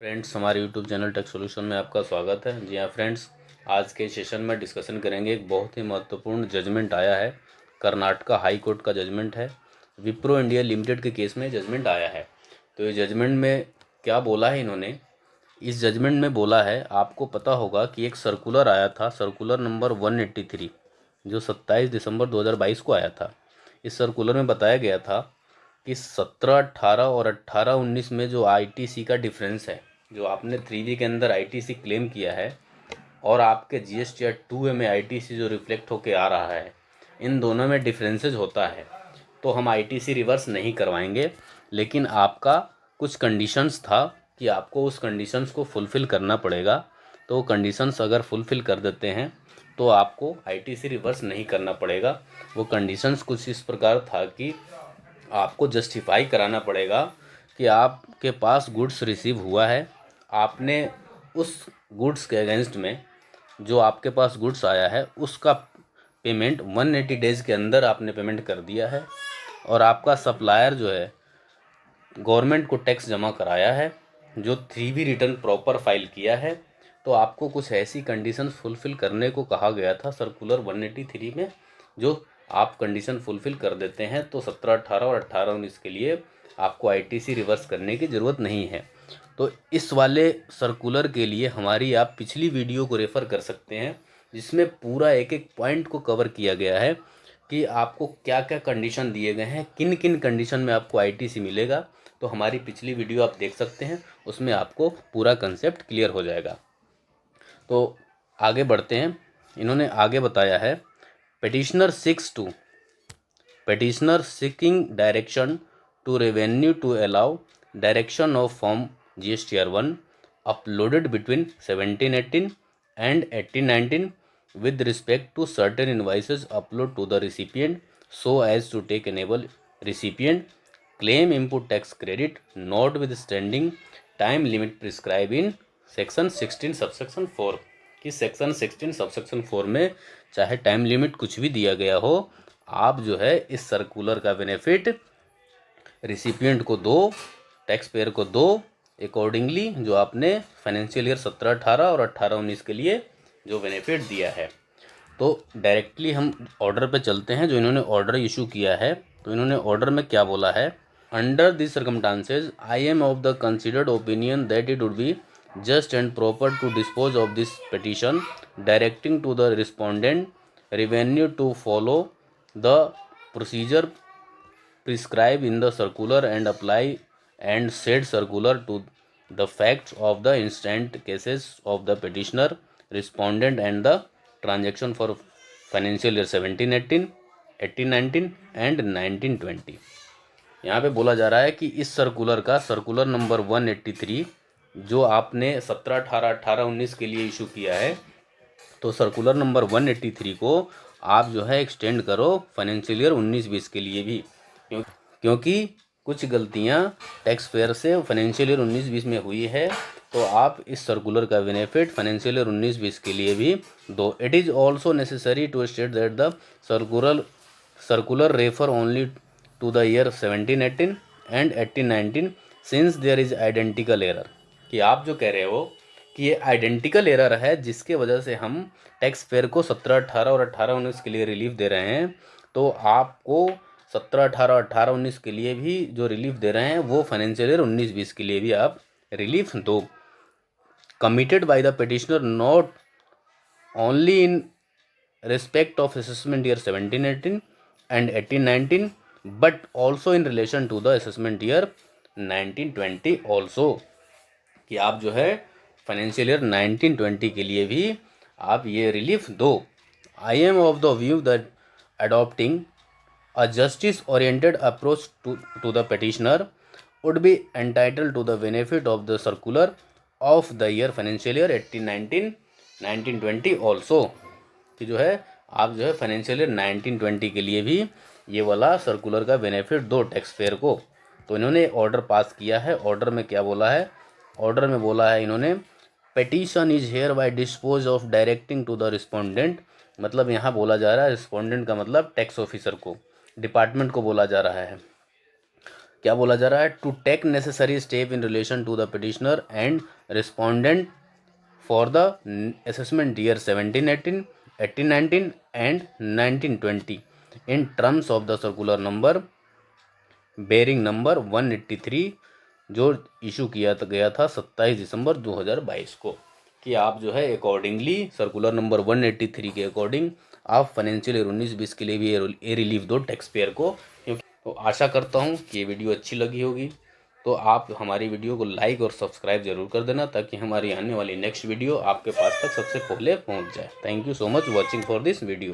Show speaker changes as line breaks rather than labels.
Friends, हमारे YouTube channel take solution में आपका स्वागत है। जी हाँ फ्रेंड्स, आज के सेशन में डिस्कशन करेंगे। एक बहुत ही महत्वपूर्ण जजमेंट आया है। कर्नाटका हाई कोर्ट का जजमेंट है। विप्रो इंडिया लिमिटेड के केस में जजमेंट आया है। तो ये जजमेंट में क्या बोला है इन्होंने? इस जजमेंट में बोला है, आपको पता होगा कि एक सर्कुलर आया था, सर्कुलर नंबर 183, जो 27 दिसंबर 2022 को आया था। इस सर्कुलर में बताया गया था कि 17, 18 और 18, 19 में जो आईटीसी का डिफरेंस है, जो आपने 3G के अंदर आईटीसी क्लेम किया है और आपके जीएसटीआर 2A में आईटीसी जो रिफ्लेक्ट होके आ रहा है, इन दोनों में डिफरेंसेज होता है। तो हम आईटीसी रिवर्स नहीं करवाएंगे, लेकिन आपका कुछ कंडीशंस था कि आपको उस कंडीशंस को फुलफ़िल करना पड़ेगा। तो वो कंडीशंस अगर फुलफ़िल कर देते हैं तो आपको आईटीसी रिवर्स नहीं करना पड़ेगा। वो कंडीशंस कुछ इस प्रकार था कि आपको जस्टिफाई कराना पड़ेगा कि आपके पास गुड्स रिसीव हुआ है, आपने उस गुड्स के अगेंस्ट में जो आपके पास गुड्स आया है उसका पेमेंट 180 डेज़ के अंदर आपने पेमेंट कर दिया है, और आपका सप्लायर जो है गवर्नमेंट को टैक्स जमा कराया है, जो 3B रिटर्न प्रॉपर फाइल किया है। तो आपको कुछ ऐसी कंडीशंस फुलफ़िल करने को कहा गया था सर्कुलर 183 में। जो आप कंडीशन फुलफ़िल कर देते हैं तो 17, 18 और 18, 19 के लिए आपको आईटीसी रिवर्स करने की ज़रूरत नहीं है। तो इस वाले सर्कुलर के लिए हमारी आप पिछली वीडियो को रेफ़र कर सकते हैं, जिसमें पूरा एक एक पॉइंट को कवर किया गया है कि आपको क्या क्या कंडीशन दिए गए हैं, किन किन कंडीशन में आपको आईटीसी मिलेगा। तो हमारी पिछली वीडियो आप देख सकते हैं, उसमें आपको पूरा कंसेप्ट क्लियर हो जाएगा। तो आगे बढ़ते हैं। इन्होंने आगे बताया है, petitioner seeking direction to revenue to allow direction of form GSTR1 uploaded between 1718 and 1819 with respect to certain invoices upload to the recipient so as to take enable recipient claim input tax credit notwithstanding time limit prescribed in section 16 subsection 4। कि section 16 subsection 4 में चाहे time limit कुछ भी दिया गया हो, आप जो है इस सर्कुलर का बेनिफिट रिसिपिएंट को दो, टैक्स पेयर को दो, अकॉर्डिंगली जो आपने फाइनेंशियल ईयर 17, 18 और 18, 19 के लिए जो बेनिफिट दिया है। तो डायरेक्टली हम ऑर्डर पे चलते हैं, जो इन्होंने ऑर्डर इशू किया है। तो इन्होंने ऑर्डर में क्या बोला है? Under this circumstances I am of the considered opinion that it would be just and proper to dispose of this petition, directing to the respondent revenue to follow the procedure prescribed in the circular and apply and said circular to the facts of the instant cases of the petitioner, respondent and the transaction for financial year 1718, 1819 and 1920। यहाँ पे बोला जा रहा है कि इस circular का circular number 183 जो आपने 17, 18, 18, 19 के लिए इशू किया है, तो सर्कुलर नंबर 183 को आप जो है एक्सटेंड करो फाइनेंशियल ईयर 19-20 के लिए भी, क्योंकि कुछ गलतियां टैक्स पेयर से फाइनेंशियल ईयर 19-20 में हुई है। तो आप इस सर्कुलर का बेनिफिट फाइनेंशियल ईयर 19-20 के लिए भी दो। It is also necessary to state that the circular refer only to the year 1718 and 1819 since there is identical error. कि आप जो कह रहे हो कि ये आइडेंटिकल एरर है, जिसके वजह से हम टैक्स पेयर को 17, 18 और 18, 19 के लिए रिलीफ दे रहे हैं। तो आपको 17, 18, 18, 19 के लिए भी जो रिलीफ दे रहे हैं वो फाइनेंशियल ईयर 19-20 के लिए भी आप रिलीफ दो। Committed by the petitioner not only in respect of assessment year 1718 and 1819 but also in relation to the assessment year 1920 also। कि आप जो है फाइनेंशियल ईयर 1920 के लिए भी आप ये रिलीफ दो। I am of the view that adopting a justice oriented approach to the petitioner would be entitled to the benefit of the circular of the year financial year 1819, 1920 also। कि जो है आप जो है फाइनेंशियल ईयर 1920 के लिए भी ये वाला सर्कुलर का बेनिफिट दो टैक्स पेयर को। तो इन्होंने ऑर्डर पास किया है। ऑर्डर में क्या बोला है? ऑर्डर में बोला है इन्होंने, petition is hereby dispose of directing to the respondent. मतलब यहाँ बोला जा रहा है रिस्पोंडेंट का मतलब टैक्स ऑफिसर को, डिपार्टमेंट को बोला जा रहा है क्या बोला जा रहा है, to take necessary step in relation to the petitioner and respondent for the assessment year 1718, 1819 and 1920 in terms of the circular number bearing number 183 जो इशू किया गया था 27 दिसंबर 2022 को, कि आप जो है अकॉर्डिंगली सर्कुलर नंबर 183 के अकॉर्डिंग आप फाइनेंशियल ईयर 19-20 के लिए भी ए रिलीफ दो टैक्स पेयर को। तो आशा करता हूँ कि ये वीडियो अच्छी लगी होगी, तो आप हमारी वीडियो को लाइक और सब्सक्राइब जरूर कर देना ताकि हमारी आने वाली नेक्स्ट वीडियो आपके पास तक सबसे पहले पहुँच जाए। Thank you so much watching for this video.